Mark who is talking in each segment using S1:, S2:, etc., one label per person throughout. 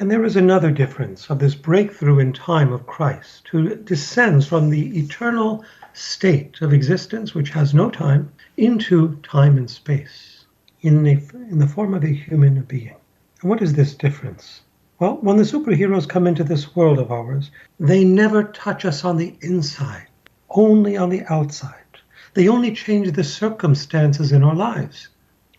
S1: And there is another difference of this breakthrough in time of Christ, who descends from the eternal state of existence, which has no time, into time and space in the form of a human being. And what is this difference? Well, when the superheroes come into this world of ours, they never touch us on the inside, only on the outside. They only change the circumstances in our lives.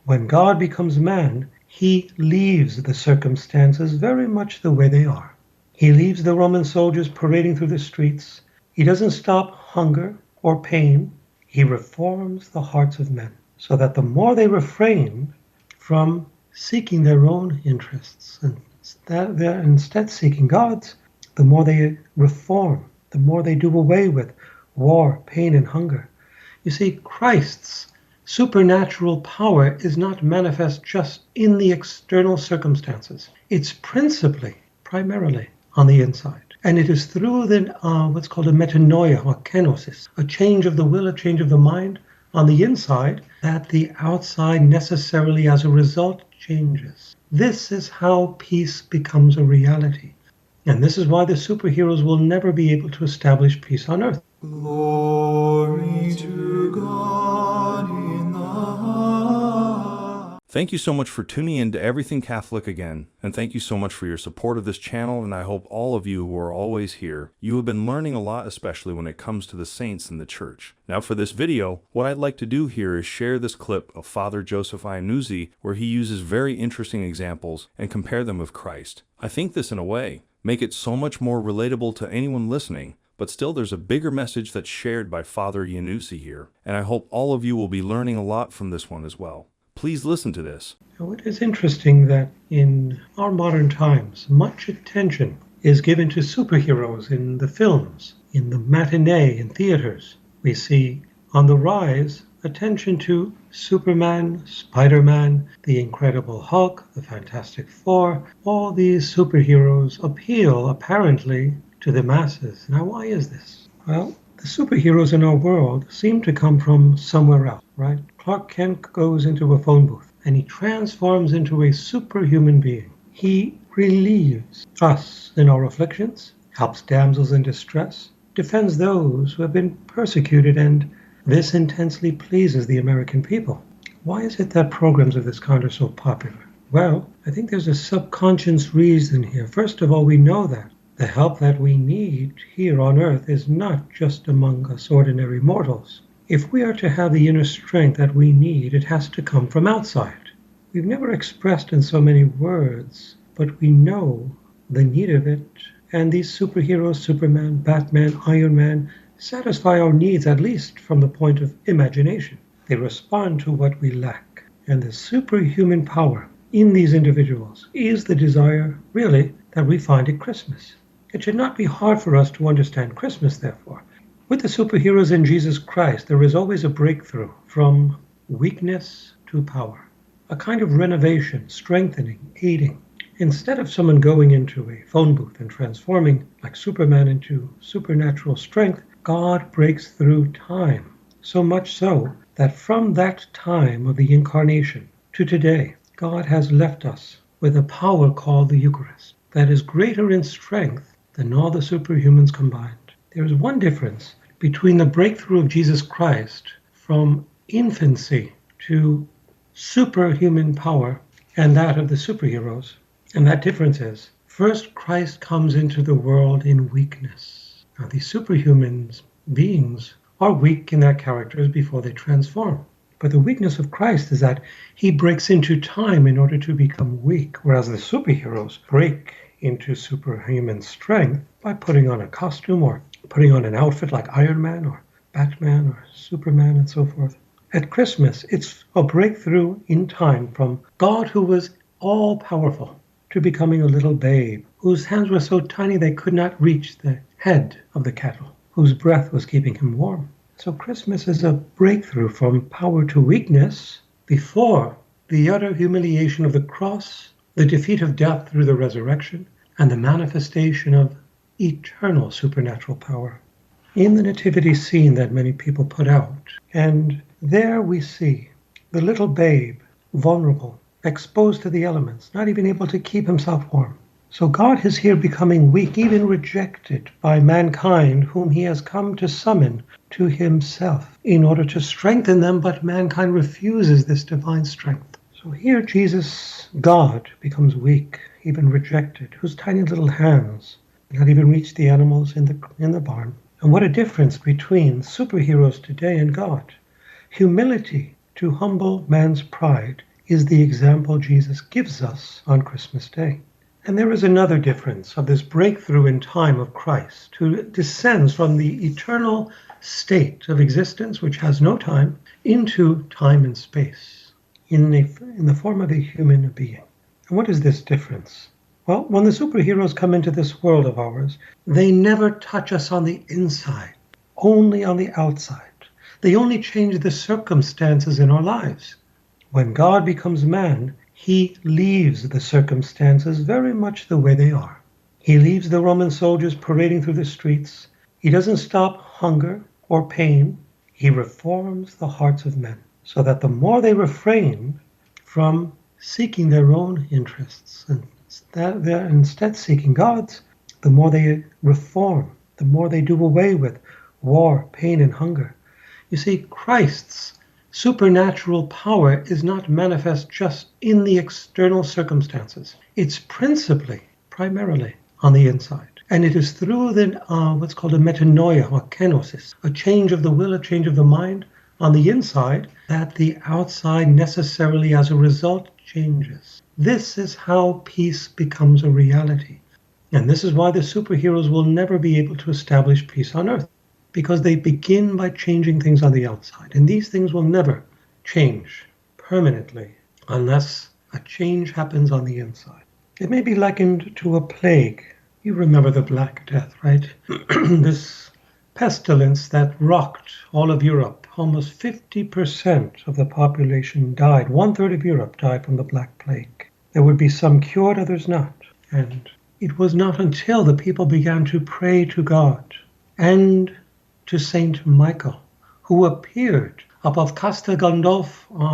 S1: When God becomes man, he leaves the circumstances very much the way they are. He leaves the Roman soldiers parading through the streets. He doesn't stop hunger or pain. He reforms the hearts of men so that the more they refrain from seeking their own interests and they're instead seeking God's, the more they reform, the more they do away with war, pain, and hunger. You see, Christ's supernatural power is not manifest just in the external circumstances. It's primarily on the inside. And it is through what's called a metanoia or kenosis, a change of the will, a change of the mind on the inside, that the outside necessarily as a result changes. This is how peace becomes a reality. And this is why the superheroes will never be able to establish peace on earth.
S2: Glory to God in the highest.
S3: Thank you so much for tuning in to Everything Catholic again, and thank you so much for your support of this channel, and I hope all of you who are always here, you have been learning a lot, especially when it comes to the saints in the church. Now for this video, what I'd like to do here is share this clip of Father Joseph Iannuzzi, where he uses very interesting examples and compare them with Christ. I think this, in a way, make it so much more relatable to anyone listening, but still there's a bigger message that's shared by Father Iannuzzi here, and I hope all of you will be learning a lot from this one as well. Please listen to this.
S1: Now, it is interesting that in our modern times, much attention is given to superheroes in the films, in the matinee, in theaters. We see on the rise attention to Superman, Spider-Man, the Incredible Hulk, the Fantastic Four. All these superheroes appeal, apparently, to the masses. Now, why is this? Well, the superheroes in our world seem to come from somewhere else, right? Clark Kent goes into a phone booth and he transforms into a superhuman being. He relieves us in our afflictions, helps damsels in distress, defends those who have been persecuted, and this intensely pleases the American people. Why is it that programs of this kind are so popular? Well, I think there's a subconscious reason here. First of all, we know that the help that we need here on earth is not just among us ordinary mortals. If we are to have the inner strength that we need, it has to come from outside. We've never expressed in so many words, but we know the need of it, and these superheroes, Superman, Batman, Iron Man, satisfy our needs, at least from the point of imagination. They respond to what we lack. And the superhuman power in these individuals is the desire, really, that we find at Christmas. It should not be hard for us to understand Christmas, therefore. With the superheroes in Jesus Christ, there is always a breakthrough from weakness to power, a kind of renovation, strengthening, aiding. Instead of someone going into a phone booth and transforming, like Superman, into supernatural strength, God breaks through time, so much so that from that time of the Incarnation to today, God has left us with a power called the Eucharist that is greater in strength than all the superhumans combined. There is one difference between the breakthrough of Jesus Christ from infancy to superhuman power and that of the superheroes. And that difference is, first, Christ comes into the world in weakness. Now, these superhuman beings are weak in their characters before they transform. But the weakness of Christ is that he breaks into time in order to become weak, whereas the superheroes break into superhuman strength by putting on a costume or putting on an outfit like Iron Man or Batman or Superman and so forth. At Christmas, it's a breakthrough in time from God, who was all-powerful, to becoming a little babe whose hands were so tiny they could not reach the head of the kettle, whose breath was keeping him warm. So Christmas is a breakthrough from power to weakness before the utter humiliation of the cross, the defeat of death through the resurrection, and the manifestation of eternal supernatural power. In the nativity scene that many people put out, and there we see the little babe, vulnerable, exposed to the elements, not even able to keep himself warm. So God is here becoming weak, even rejected by mankind, whom he has come to summon to himself in order to strengthen them, but mankind refuses this divine strength. So here Jesus, God, becomes weak, even rejected, whose tiny little hands not even reach the animals in the barn. And what a difference between superheroes today and God. Humility to humble man's pride is the example Jesus gives us on Christmas Day. And there is another difference of this breakthrough in time of Christ, who descends from the eternal state of existence, which has no time, into time and space, in the form of a human being. And what is this difference? Well, when the superheroes come into this world of ours, they never touch us on the inside, only on the outside. They only change the circumstances in our lives. When God becomes man, he leaves the circumstances very much the way they are. He leaves the Roman soldiers parading through the streets. He doesn't stop hunger or pain. He reforms the hearts of men so that the more they refrain from seeking their own interests and they're instead seeking God's, the more they reform, the more they do away with war, pain, and hunger. You see, Christ's supernatural power is not manifest just in the external circumstances. It's primarily on the inside. And it is through what's called a metanoia or kenosis, a change of the will, a change of the mind on the inside, that the outside necessarily as a result changes. This is how peace becomes a reality. And this is why the superheroes will never be able to establish peace on earth, because they begin by changing things on the outside. And these things will never change permanently unless a change happens on the inside. It may be likened to a plague. You remember the Black Death, right? This pestilence that rocked all of Europe. Almost 50% of the population died. 1/3 of Europe died from the Black Plague. There would be some cured, others not. And it was not until the people began to pray to God and to Saint Michael, who appeared above Castel Gandolfo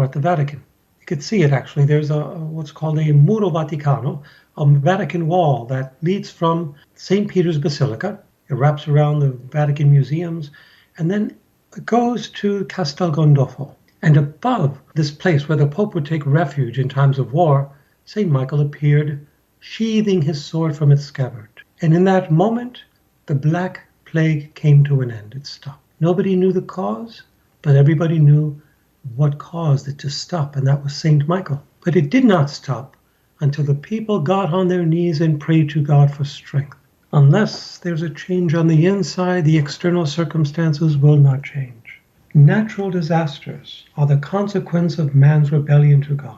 S1: at the Vatican. You could see it actually. There's what's called a Muro Vaticano, a Vatican wall that leads from St. Peter's Basilica. It wraps around the Vatican museums, and then it goes to Castel Gandolfo. And above this place where the Pope would take refuge in times of war, St. Michael appeared, sheathing his sword from its scabbard. And in that moment, the Black Plague came to an end. It stopped. Nobody knew the cause, but everybody knew what caused it to stop, and that was St. Michael. But it did not stop until the people got on their knees and prayed to God for strength. Unless there's a change on the inside, the external circumstances will not change. Natural disasters are the consequence of man's rebellion to God.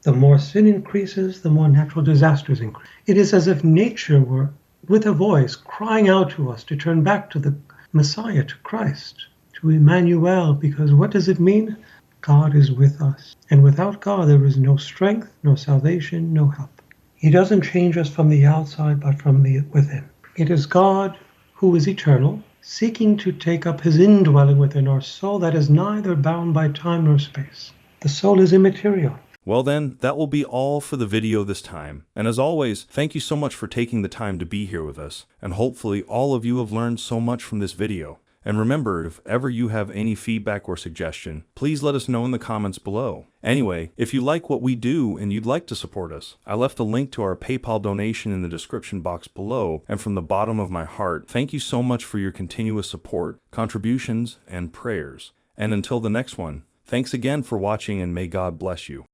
S1: The more sin increases, the more natural disasters increase. It is as if nature were, with a voice, crying out to us to turn back to the Messiah, to Christ, to Emmanuel, because what does it mean? God is with us. And without God, there is no strength, no salvation, no help. He doesn't change us from the outside, but from the within. It is God who is eternal, seeking to take up his indwelling within our soul that is neither bound by time nor space. The soul is immaterial.
S3: Well then, that will be all for the video this time. And as always, thank you so much for taking the time to be here with us. And hopefully all of you have learned so much from this video. And remember, if ever you have any feedback or suggestion, please let us know in the comments below. Anyway, if you like what we do and you'd like to support us, I left a link to our PayPal donation in the description box below, and from the bottom of my heart, thank you so much for your continuous support, contributions, and prayers. And until the next one, thanks again for watching, and may God bless you.